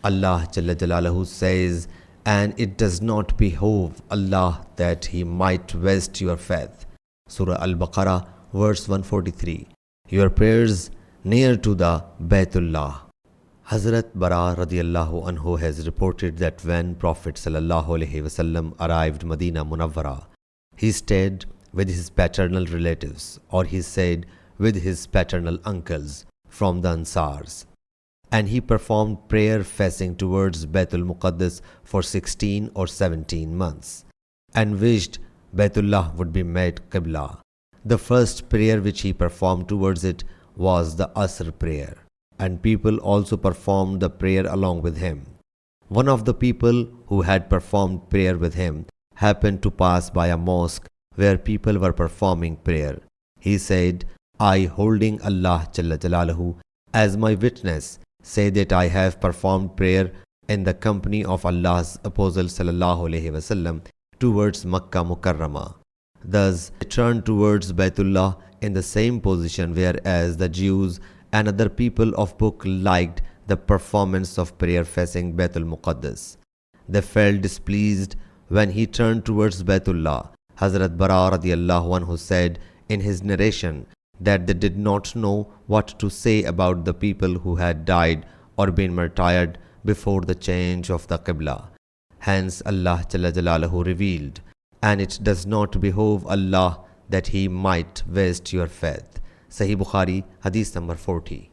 Allah Jalla Jalaluhu says, and it does not behove Allah that He might vest your faith. Surah Al-Baqarah, verse 143. Your prayers near to the Baytullah. Hazrat Bara radiallahu anhu has reported that when Prophet sallallahu alaihi wasallam arrived Medina Munawwara, he stayed with his paternal relatives, or he said with his paternal uncles from the Ansars. And he performed prayer facing towards Baytul Muqaddas for 16 or 17 months, and wished Baytullah would be made Qibla. The first prayer which he performed towards it was the Asr prayer, and people also performed the prayer along with him. One of the people who had performed prayer with him happened to pass by a mosque where people were performing prayer. He said, I, holding Allah Jalla Jalaluhu as my witness, say that I have performed prayer in the company of Allah's Apostle sallallahu alaihi wasallam towards Makkah Mukarramah. Thus, they turned towards Baytullah in the same position, whereas the Jews and other people of book liked the performance of prayer facing Baytul Muqaddas. They felt displeased when he turned towards Baytullah. Hazrat Bara radiallahu anhu said in his narration that they did not know what to say about the people who had died or been martyred before the change of the Qibla. Hence Allah Jalla Jalaluhu revealed, and it does not behove Allah that He might waste your faith. Sahih Bukhari, Hadith number 40.